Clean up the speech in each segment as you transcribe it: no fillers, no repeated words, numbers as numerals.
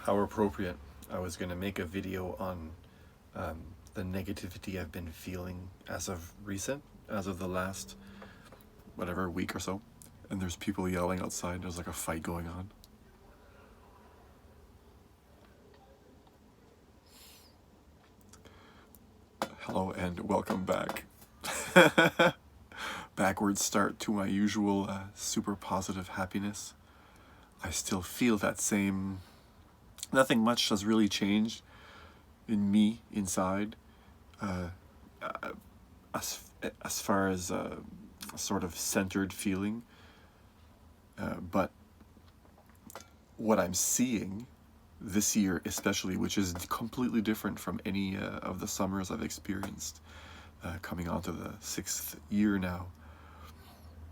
How appropriate. I was going to make a video on um, the negativity I've been feeling as of recent, as of the last, whatever, week or so. And there's people yelling outside. There's like a fight going on. Hello and welcome back. Backwards start to my usual super positive happiness. I still feel that same. Nothing much has really changed in me inside. Uh, as far as a sort of centered feeling. But what I'm seeing this year, especially, which is completely different from any of the summers I've experienced, coming onto the 6th year now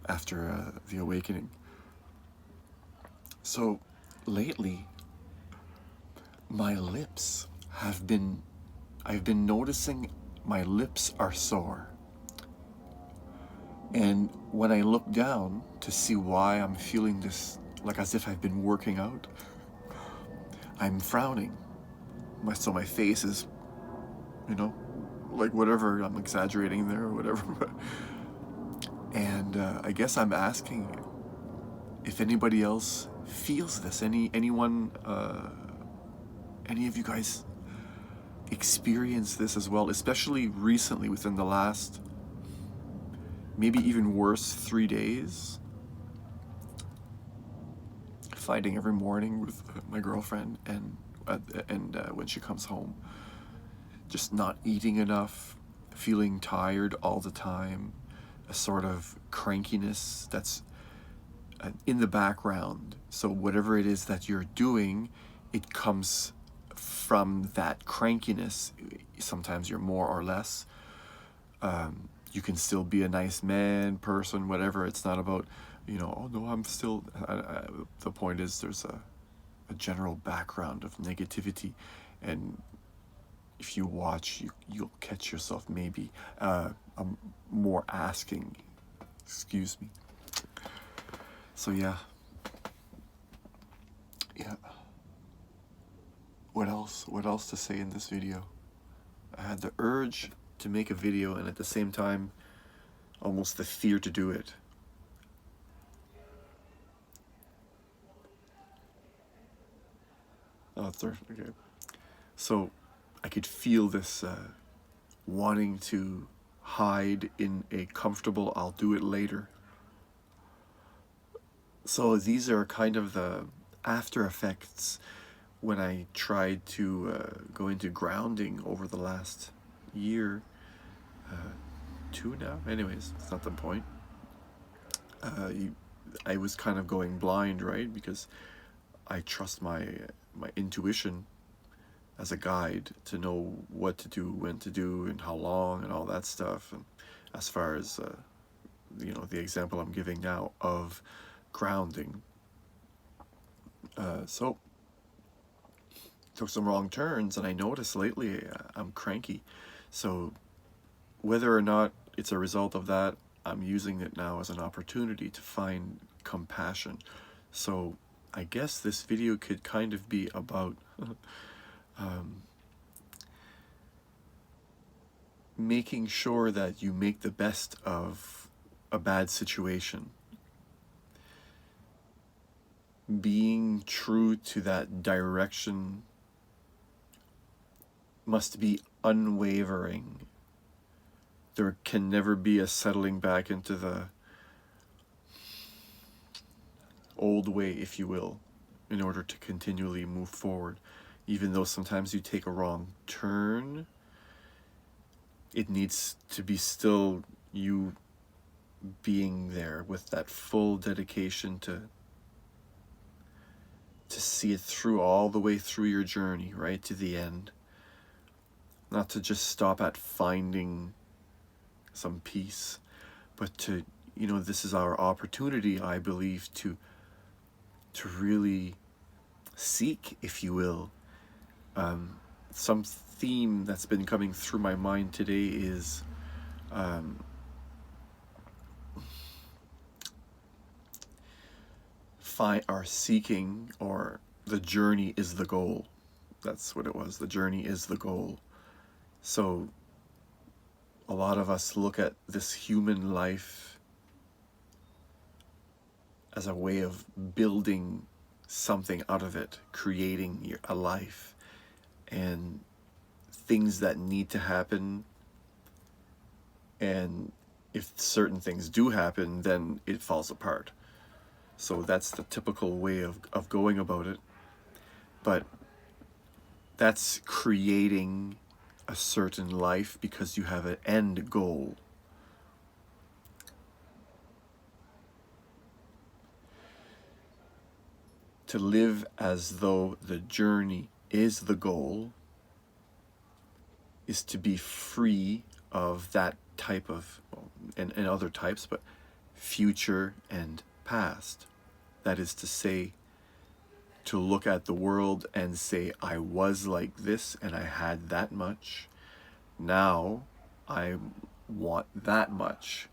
after the awakening. So lately, my lips have been, I've been noticing my lips are sore. And when I look down to see why I'm feeling this, like as if I've been working out, I'm frowning. So my face is, like whatever, I'm exaggerating there or whatever. And I guess I'm asking if anybody else feels this. Anyone, any of you guys experience this as well, especially recently within the last, maybe even worse, 3 days. Fighting every morning with my girlfriend, and when she comes home, just not eating enough, feeling tired all the time, a sort of crankiness that's in the background. So whatever it is that you're doing, it comes from that crankiness. Sometimes you're more or less. You can still be a nice man, person, whatever. It's not about, oh no, I'm still. The point is, there's a general background of negativity, and if you watch, you'll catch yourself maybe more asking. Excuse me. So yeah. What else? What else to say in this video? I had the urge to make a video, and at the same time, almost the fear to do it. Oh, third. Okay. So I could feel this wanting to hide in a comfortable "I'll do it later." So these are kind of the after effects when I tried to go into grounding over the last year. 2 now? Anyways, that's not the point. I was kind of going blind, right? Because I trust my intuition as a guide to know what to do, when to do, and how long, and all that stuff. And as far as the example I'm giving now of grounding, so took some wrong turns, and I noticed lately I'm cranky. So whether or not it's a result of that, I'm using it now as an opportunity to find compassion. So I guess this video could kind of be about making sure that you make the best of a bad situation. Being true to that direction must be unwavering. There can never be a settling back into the old way, if you will, in order to continually move forward. Even though sometimes you take a wrong turn, it needs to be still you being there with that full dedication to see it through, all the way through your journey, right to the end. Not to just stop at finding some peace, but to, this is our opportunity, I believe, to really seek, if you will. Some theme that's been coming through my mind today is seeking or the journey is the goal. That's what it was. The journey is the goal. So a lot of us look at this human life as a way of building something out of it, creating a life, and things that need to happen. And if certain things do happen, then it falls apart. So that's the typical way of going about it. But that's creating a certain life because you have an end goal. To live as though the journey is the goal is to be free of that type of, and other types, but future and past. That is to say, to look at the world and say, I was like this and I had that much. Now I want that much.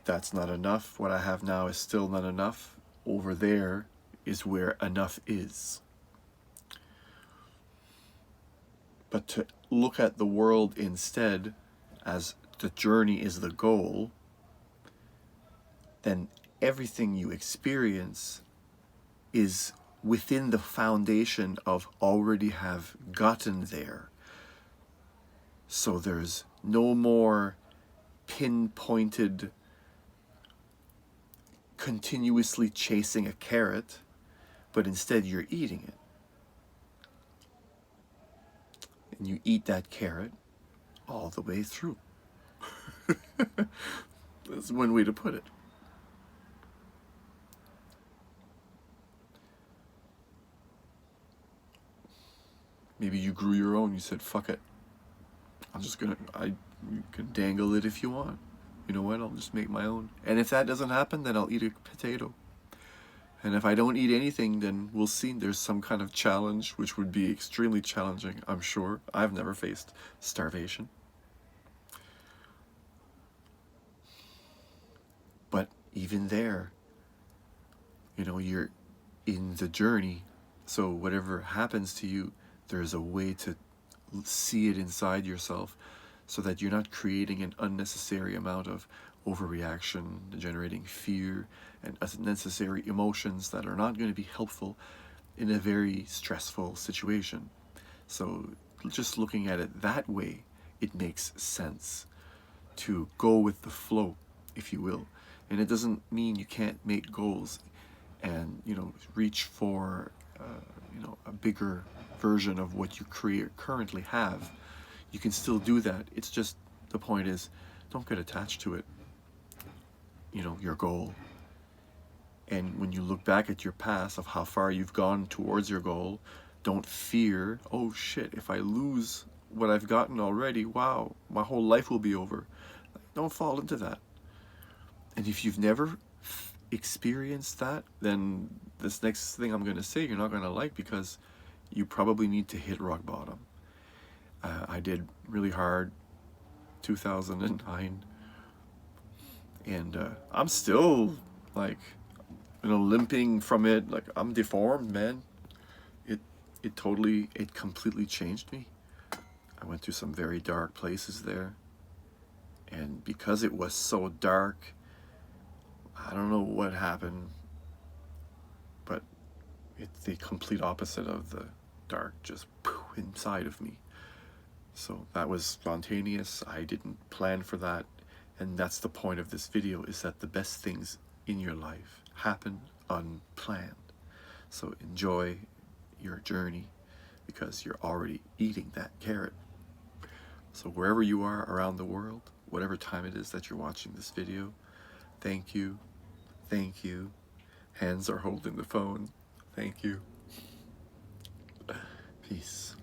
That's not enough. What I have now is still not enough. Over there is where enough is. But to look at the world instead as the journey is the goal, then everything you experience is within the foundation of already have gotten there. So there's no more pinpointed, continuously chasing a carrot, but instead you're eating it. And you eat that carrot all the way through. That's one way to put it. Maybe you grew your own. You said, fuck it. You can dangle it if you want. You know what? I'll just make my own. And if that doesn't happen, then I'll eat a potato. And if I don't eat anything, then we'll see. There's some kind of challenge, which would be extremely challenging, I'm sure. I've never faced starvation. But even there, you're in the journey. So whatever happens to you, there's a way to see it inside yourself so that you're not creating an unnecessary amount of overreaction, generating fear and unnecessary emotions that are not going to be helpful in a very stressful situation. So just looking at it that way, it makes sense to go with the flow, if you will. And it doesn't mean you can't make goals and reach for a bigger version of what you currently have. You can still do that. It's just, the point is, don't get attached to it, your goal. And when you look back at your past of how far you've gone towards your goal, don't fear, oh shit, if I lose what I've gotten already, wow, my whole life will be over. Don't fall into that. And if you've never experienced that, then this next thing I'm going to say you're not going to like, because you probably need to hit rock bottom. I did really hard 2009, and I'm still like limping from it. Like, I'm deformed, man. It completely changed me. I went through some very dark places there, and because it was so dark, I don't know what happened, but it's the complete opposite of the dark, just inside of me. So that was spontaneous. I didn't plan for that. And that's the point of this video, is that the best things in your life happen unplanned. So enjoy your journey, because you're already eating that carrot. So wherever you are around the world, whatever time it is that you're watching this video, thank you. Thank you. Hands are holding the phone. Thank you. Peace.